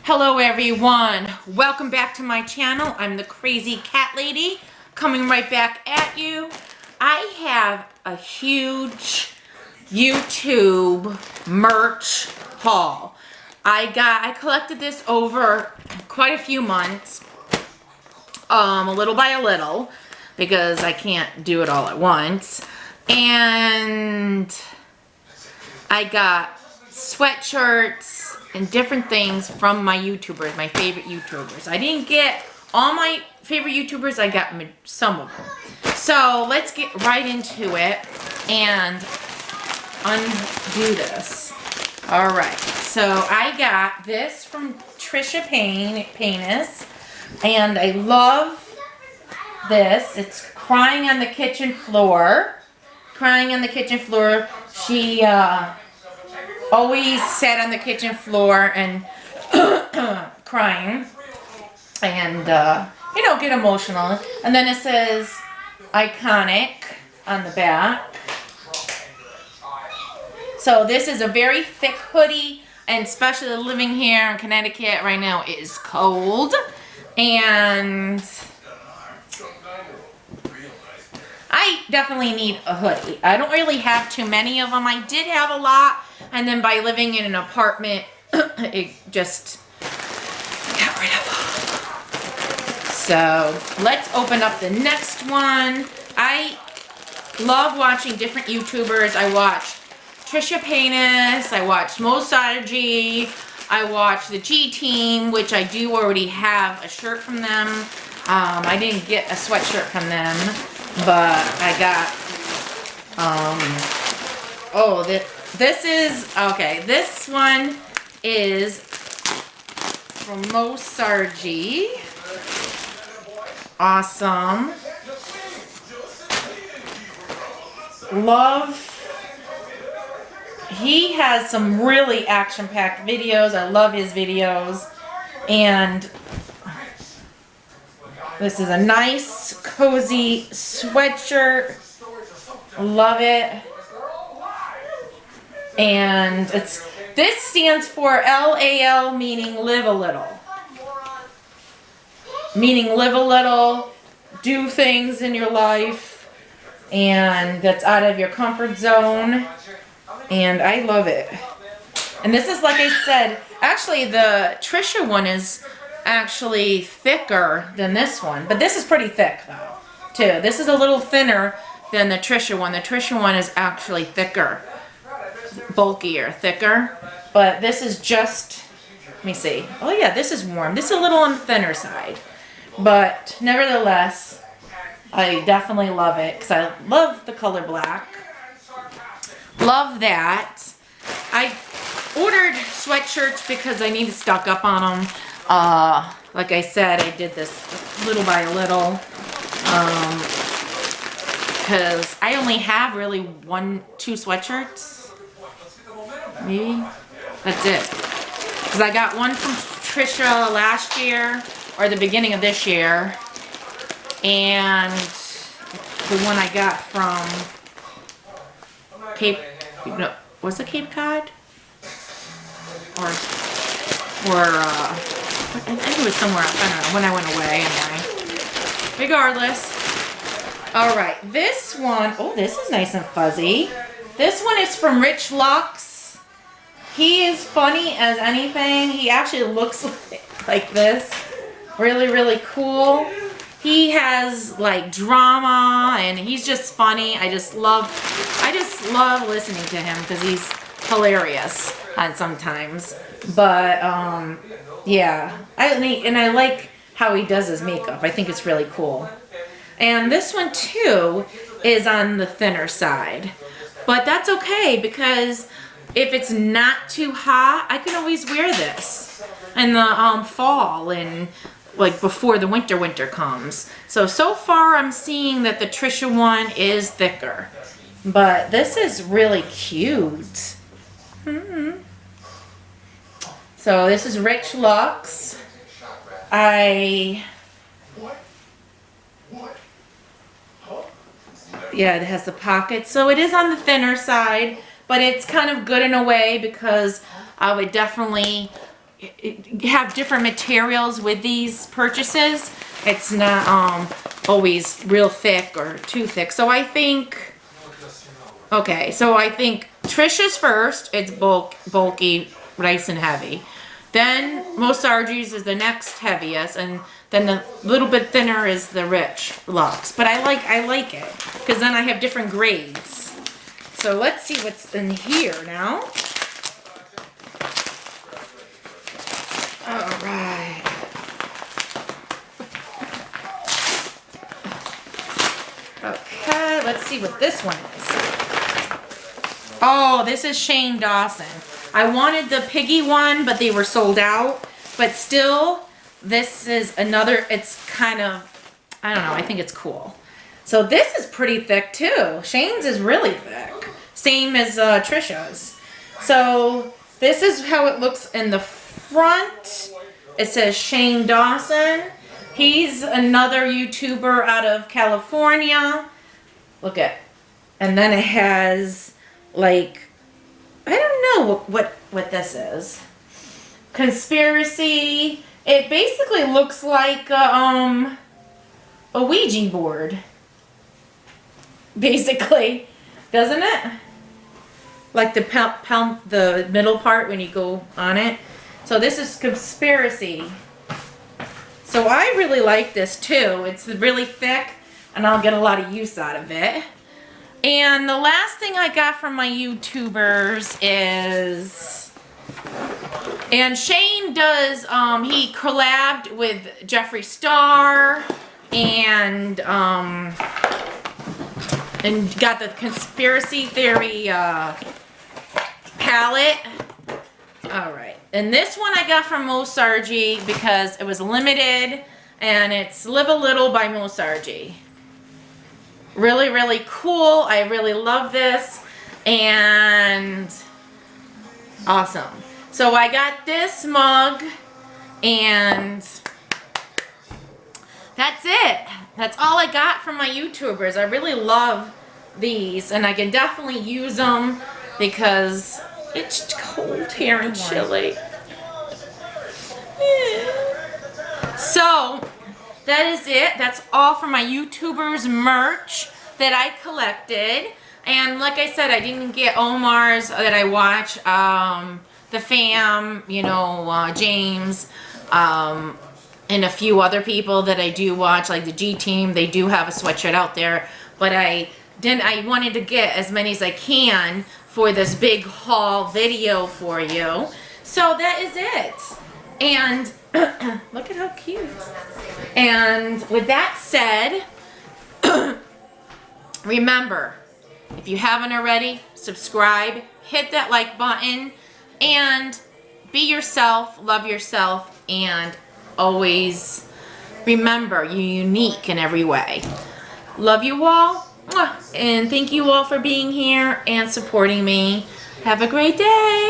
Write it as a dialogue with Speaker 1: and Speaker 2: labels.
Speaker 1: Hello everyone, welcome back to my channel. I'm the Crazy Cat Lady coming right back at you. I have a huge YouTube merch haul. I collected this over quite a few months, a little by a little, because I can't do it all at once. And I got sweatshirts and different things from my YouTubers, my favorite YouTubers. I didn't get all my favorite YouTubers, I got some of them. So let's get right into it and undo this. Alright, so I got this from Trisha Paynes, and I love this. It's Crying on the Kitchen Floor. Crying on the Kitchen Floor. She always sat on the kitchen floor and crying and you know, get emotional. And then it says iconic on the back. So this is a very thick hoodie, and especially living here in Connecticut right now, it is cold, and I definitely need a hoodie. I don't really have too many of them. I did have a lot, and then by living in an apartment, it just got rid of them. So let's open up the next one. I love watching different YouTubers. I watch Trisha Paynes, I watch Mosargy, I watch the G Team, which I do already have a shirt from them. I didn't get a sweatshirt from them, but I got, oh, this is, okay, this one is from Mosargy. Awesome. Love. He has some really action-packed videos. I love his videos. And this is a nice, cozy sweatshirt. Love it. And this stands for LAL, meaning live a little. Meaning live a little, do things in your life, and that's out of your comfort zone. And I love it. And this is, like I said, actually the Trisha one is actually thicker than this one. But this is pretty thick though, too. This is a little thinner than the Trisha one. The Trisha one is actually thicker. Bulkier, thicker. But this is just, let me see. Oh yeah, this is warm. This is a little on the thinner side. But nevertheless, I definitely love it because I love the color black. Love that. I ordered sweatshirts because I need to stock up on them. Like I said, I did this little by little. Because I only have really 2 sweatshirts. Maybe. That's it. Because I got one from Trisha last year, or the beginning of this year. And the one I got from Cape, no, was it Cape Cod? Or I think it was somewhere else. I don't know, when I went away anyway. Regardless. Alright, this one, oh, this is nice and fuzzy. This one is from Rich Lux. He is funny as anything. He actually looks like this. Really, really cool. He has like drama, and he's just funny. I just love listening to him because he's hilarious sometimes. But yeah, I like how he does his makeup. I think it's really cool. And this one too is on the thinner side, but that's okay because if it's not too hot, I can always wear this in the fall and like before the winter comes. So far I'm seeing that the Trisha one is thicker. But this is really cute. So this is Rich Lux. Yeah, it has the pockets. So it is on the thinner side, but it's kind of good in a way because I would definitely have different materials with these purchases. It's not always real thick or too thick. So I think, okay, so I think Trisha's first. It's bulky, nice and heavy. Then Mosargi's is the next heaviest, and then the little bit thinner is the Rich Luxe. But I like it because then I have different grades. So let's see what's in here now. All right. Okay, let's see what this one is. Oh, this is Shane Dawson. I wanted the piggy one, but they were sold out. But still, this is another, it's kind of, I don't know, I think it's cool. So this is pretty thick too. Shane's is really thick. Same as Trisha's. So this is how it looks in the front. It says Shane Dawson. He's another YouTuber out of California. Look at, and then it has like, I don't know what this is. Conspiracy. It basically looks like a Ouija board. Basically, doesn't it? Like the middle part when you go on it. So this is conspiracy. So I really like this too. It's really thick and I'll get a lot of use out of it. And the last thing I got from my YouTubers is, and Shane does, he collabed with Geoffrey Star and got the conspiracy theory palette. All right. And this one I got from Mosargi because it was limited, and it's Live a Little by Mosargi. Really, really cool. I really love this, and awesome. So I got this mug, and that's it. That's all I got from my YouTubers. I really love these, and I can definitely use them because it's cold here in Chile. So that is it. That's all for my YouTubers merch that I collected. And like I said, I didn't get Omar's that I watch, the fam, you know, James, and a few other people that I do watch, like the G Team. They do have a sweatshirt out there, but I wanted to get as many as I can for this big haul video for you. So that is it. And look at how cute. And with that said, remember, if you haven't already, subscribe, hit that like button, and be yourself, love yourself, and always remember you're unique in every way. Love you all, and thank you all for being here and supporting me. Have a great day.